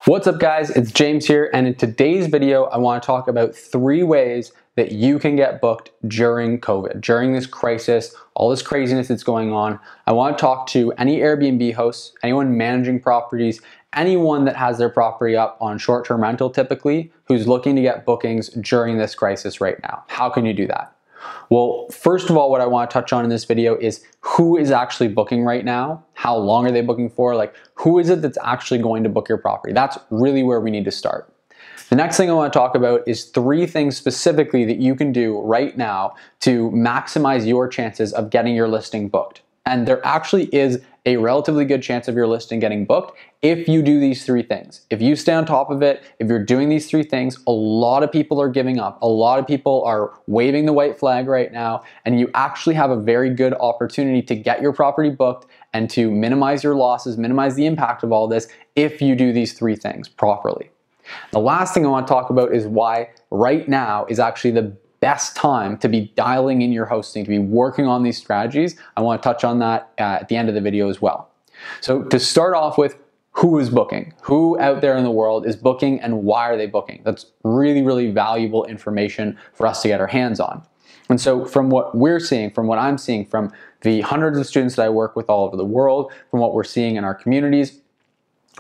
What's up guys, it's James here, and in today's video I want to talk about 3 ways that you can get booked during COVID, during this crisis, all this craziness that's going on. I want to talk to any Airbnb hosts, anyone managing properties, anyone that has their property up on short-term rental typically, who's looking to get bookings during this crisis right now. How can you do that? Well, first of all, what I want to touch on in this video is who is actually booking right now, how long are they booking for, like who is it that's actually going to book your property? That's really where we need to start. The next thing I want to talk about is 3 things specifically that you can do right now to maximize your chances of getting your listing booked. And there actually is a relatively good chance of your listing getting booked if you do these 3 things. If you stay on top of it, if you're doing these 3 things, a lot of people are giving up. A lot of people are waving the white flag right now, and you actually have a very good opportunity to get your property booked and to minimize your losses, minimize the impact of all this if you do these 3 things properly. The last thing I want to talk about is why right now is actually the best time to be dialing in your hosting, to be working on these strategies. I want to touch on that at the end of the video as well. So to start off with, who is booking? Who out there in the world is booking and why are they booking? That's really, really valuable information for us to get our hands on. And so from what we're seeing, from what I'm seeing, from the hundreds of students that I work with all over the world, from what we're seeing in our communities,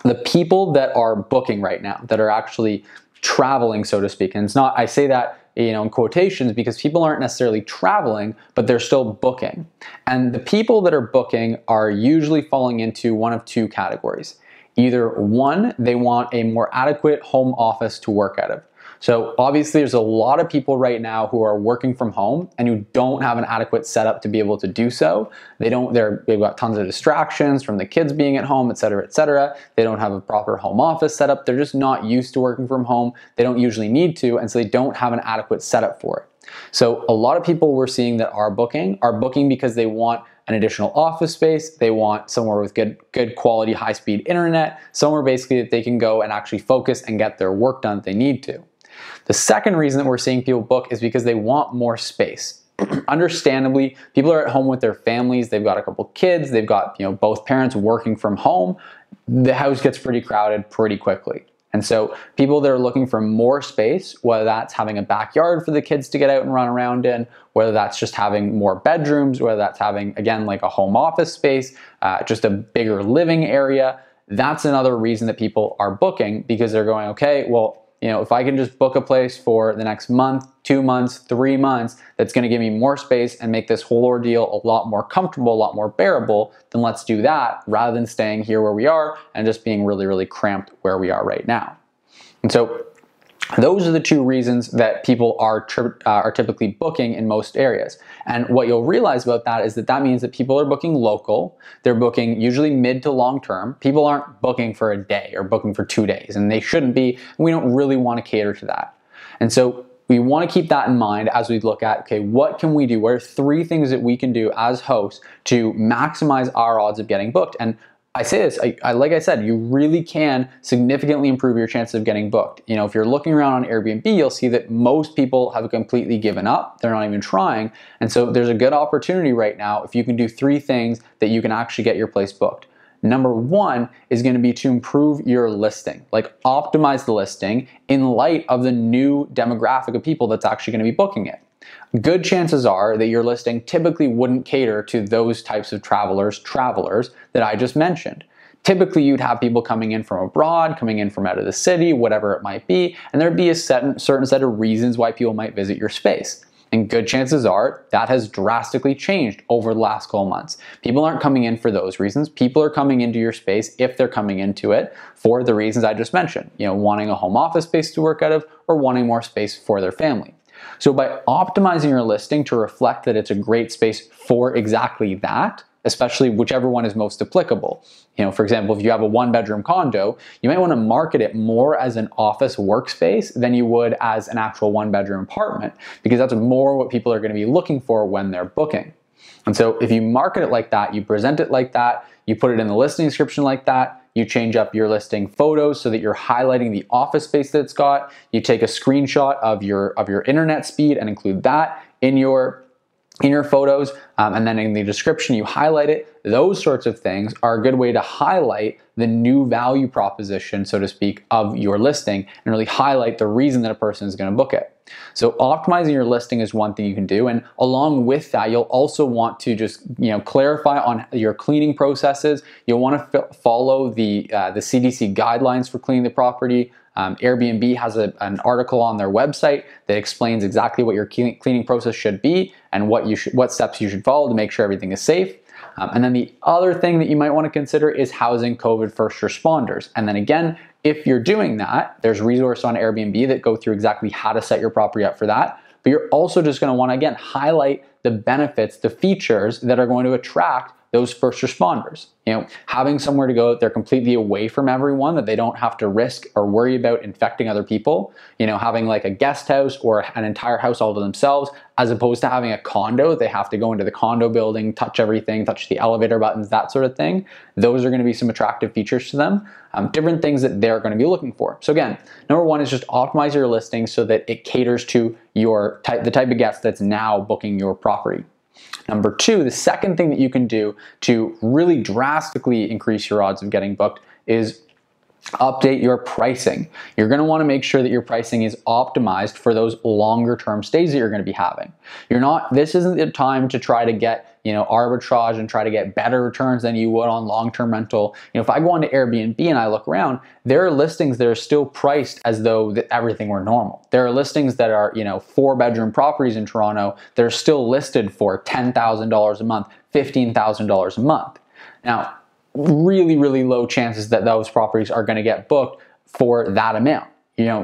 the people that are booking right now, that are actually traveling, so to speak, and it's not, I say that in quotations because people aren't necessarily traveling, but they're still booking. And the people that are booking are usually falling into one of 2 categories. Either 1, they want a more adequate home office to work out of. So obviously there's a lot of people right now who are working from home and who don't have an adequate setup to be able to do so. They've got tons of distractions from the kids being at home, et cetera, et cetera. They don't have a proper home office setup. They're just not used to working from home. They don't usually need to, and so they don't have an adequate setup for it. So a lot of people we're seeing that are booking because they want an additional office space, they want somewhere with good quality, high-speed internet, somewhere basically that they can go and actually focus and get their work done if they need to. The second reason that we're seeing people book is because they want more space. Understandably, people are at home with their families, they've got a couple kids, they've got both parents working from home. The house gets pretty crowded pretty quickly. And so people that are looking for more space, whether that's having a backyard for the kids to get out and run around in, whether that's just having more bedrooms, whether that's having, again, like a home office space, just a bigger living area, that's another reason that people are booking, because they're going, okay, well, if I can just book a place for the next month, 2 months, 3 months, that's going to give me more space and make this whole ordeal a lot more comfortable, a lot more bearable, then let's do that rather than staying here where we are and just being really, really cramped where we are right now. And so those are the 2 reasons that people are typically booking in most areas. And what you'll realize about that is that means that people are booking local. They're booking usually mid to long term. People aren't booking for a day or booking for 2 days, and they shouldn't be. And we don't really want to cater to that. And so we want to keep that in mind as we look at, okay, what can we do? What are 3 things that we can do as hosts to maximize our odds of getting booked? And I say this, like I said, you really can significantly improve your chances of getting booked. If you're looking around on Airbnb, you'll see that most people have completely given up. They're not even trying. And so there's a good opportunity right now if you can do 3 things that you can actually get your place booked. Number 1 is going to be to improve your listing, like optimize the listing in light of the new demographic of people that's actually going to be booking it. Good chances are that your listing typically wouldn't cater to those types of travelers that I just mentioned. Typically, you'd have people coming in from abroad, coming in from out of the city, whatever it might be, and there'd be a certain set of reasons why people might visit your space. And good chances are that has drastically changed over the last couple months. People aren't coming in for those reasons. People are coming into your space, if they're coming into it, for the reasons I just mentioned, wanting a home office space to work out of or wanting more space for their family. So by optimizing your listing to reflect that it's a great space for exactly that, especially whichever one is most applicable. For example, if you have a 1-bedroom condo, you might want to market it more as an office workspace than you would as an actual 1-bedroom apartment, because that's more what people are going to be looking for when they're booking. And so if you market it like that, you present it like that, you put it in the listing description like that, you change up your listing photos so that you're highlighting the office space that it's got, you take a screenshot of your internet speed and include that in your in your photos, and then in the description you highlight it. Those sorts of things are a good way to highlight the new value proposition, so to speak, of your listing and really highlight the reason that a person is going to book it. So optimizing your listing is one thing you can do, and along with that, you'll also want to just clarify on your cleaning processes. You'll want to follow the CDC guidelines for cleaning the property. Airbnb has an article on their website that explains exactly what your cleaning process should be and what steps you should follow to make sure everything is safe. And then the other thing that you might want to consider is housing COVID first responders. And then again, if you're doing that, there's resources on Airbnb that go through exactly how to set your property up for that. But you're also just going to want to, again, highlight the benefits, the features that are going to attract those first responders. Having somewhere to go that they're completely away from everyone, that they don't have to risk or worry about infecting other people. Having like a guest house or an entire house all to themselves, as opposed to having a condo. They have to go into the condo building, touch everything, touch the elevator buttons, that sort of thing. Those are going to be some attractive features to them. Different things that they're going to be looking for. So again, number one is just optimize your listing so that it caters to the type of guest that's now booking your property. Number two, the second thing that you can do to really drastically increase your odds of getting booked is update your pricing. You're going to want to make sure that your pricing is optimized for those longer term stays that you're going to be having. This isn't the time to try to get arbitrage and try to get better returns than you would on long-term rental. If I go onto Airbnb and I look around, there are listings that are still priced as though everything were normal. There are listings that are 4-bedroom properties in Toronto that are still listed for $10,000 a month, $15,000 a month. Now, really, really low chances that those properties are going to get booked for that amount.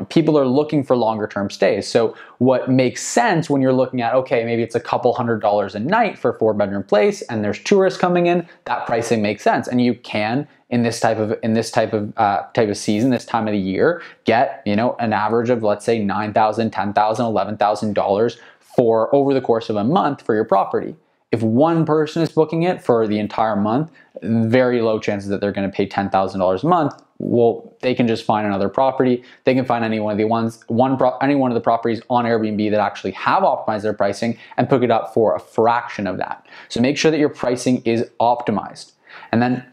People are looking for longer term stays. So what makes sense when you're looking at, okay, maybe it's a couple $100s a night for a 4-bedroom place and there's tourists coming in, that pricing makes sense. And you can, in this type of season, this time of the year, get, an average of, let's say, $9,000, $10,000, $11,000 for over the course of a month for your property. If one person is booking it for the entire month, very low chances that they're going to pay $10,000 a month. Well, they can just find another property. They can find any one of the properties on Airbnb that actually have optimized their pricing and pick it up for a fraction of that. So make sure that your pricing is optimized. And then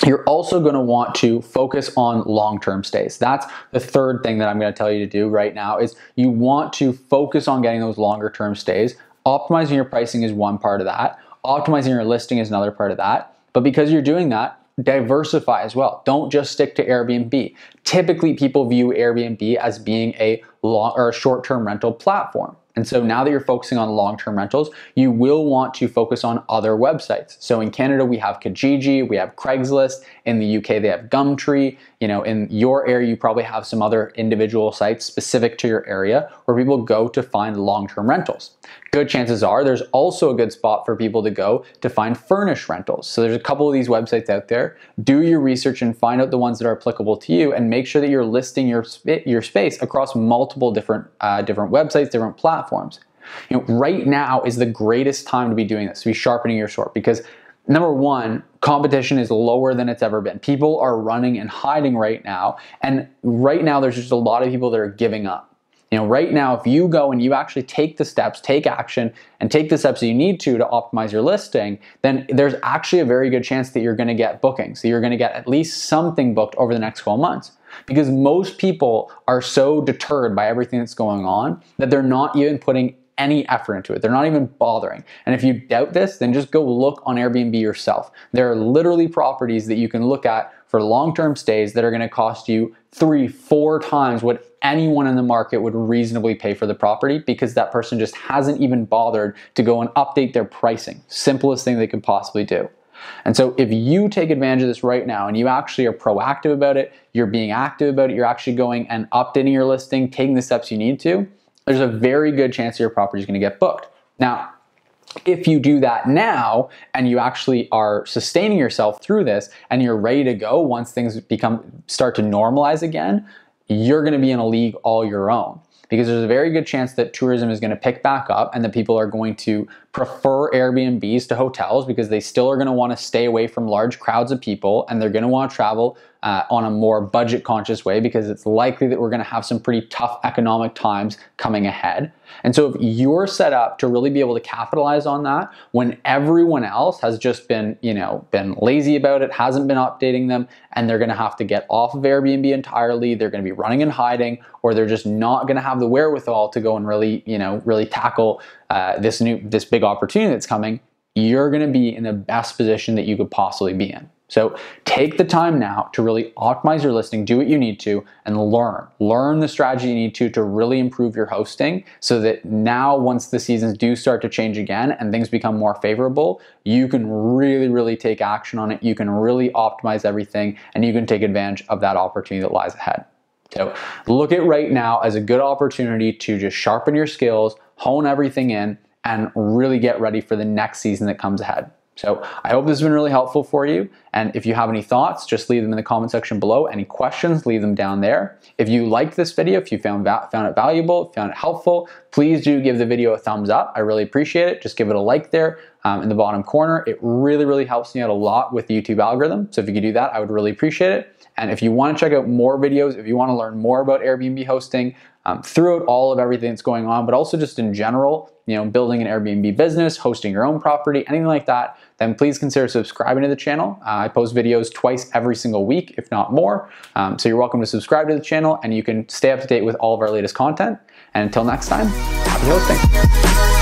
you're also going to want to focus on long-term stays. That's the third thing that I'm going to tell you to do right now is you want to focus on getting those longer-term stays. Optimizing your pricing is one part of that. Optimizing your listing is another part of that. But because you're doing that, diversify as well. Don't just stick to Airbnb. Typically, people view Airbnb as being a short-term rental platform. And so now that you're focusing on long-term rentals, you will want to focus on other websites. So in Canada, we have Kijiji, we have Craigslist. In the UK, they have Gumtree. In your area, you probably have some other individual sites specific to your area where people go to find long-term rentals. Good chances are there's also a good spot for people to go to find furnished rentals. So there's a couple of these websites out there. Do your research and find out the ones that are applicable to you and make sure that you're listing your space across multiple different websites, different platforms. Right now is the greatest time to be doing this, to be sharpening your sword, because number one, competition is lower than it's ever been. People are running and hiding right now. And right now there's just a lot of people that are giving up. Right now, if you go and you actually take the steps, take action, and take the steps that you need to optimize your listing, then there's actually a very good chance that you're going to get bookings. So you're going to get at least something booked over the next 12 months. Because most people are so deterred by everything that's going on that they're not even putting any effort into it. They're not even bothering. And if you doubt this, then just go look on Airbnb yourself. There are literally properties that you can look at for long-term stays that are going to cost you 3-4 times what anyone in the market would reasonably pay for the property, because that person just hasn't even bothered to go and update their pricing. Simplest thing they could possibly do. And so if you take advantage of this right now and you actually are proactive about it, you're being active about it, you're actually going and updating your listing, taking the steps you need to, there's a very good chance your property is going to get booked. Now, if you do that now and you actually are sustaining yourself through this and you're ready to go once things start to normalize again, you're going to be in a league all your own. because there's a very good chance that tourism is going to pick back up and that people are going to prefer Airbnbs to hotels because they still are going to want to stay away from large crowds of people, and they're going to want to travel on a more budget conscious way because it's likely that we're going to have some pretty tough economic times coming ahead. And so if you're set up to really be able to capitalize on that when everyone else has just been lazy about it, hasn't been updating them, and they're going to have to get off of Airbnb entirely, they're going to be running and hiding, or they're just not going to have the wherewithal to go and really tackle this big opportunity that's coming, you're going to be in the best position that you could possibly be in. So take the time now to really optimize your listing, do what you need to, and learn the strategy you need to really improve your hosting so that now once the seasons do start to change again and things become more favorable, you can really take action on it. You can really optimize everything and you can take advantage of that opportunity that lies ahead. So look at right now as a good opportunity to just sharpen your skills, hone everything in, and really get ready for the next season that comes ahead. So I hope this has been really helpful for you. And if you have any thoughts, just leave them in the comment section below. Any questions, leave them down there. If you liked this video, if you found it valuable, found it helpful, please do give the video a thumbs up. I really appreciate it. Just give it a like there in the bottom corner. It really helps me out a lot with the YouTube algorithm. So if you could do that, I would really appreciate it. And if you want to check out more videos, if you want to learn more about Airbnb hosting, throughout all of everything that's going on, but also just in general, building an Airbnb business, hosting your own property, anything like that, then please consider subscribing to the channel. I post videos twice every single week, if not more. So you're welcome to subscribe to the channel and you can stay up to date with all of our latest content. And until next time, happy hosting.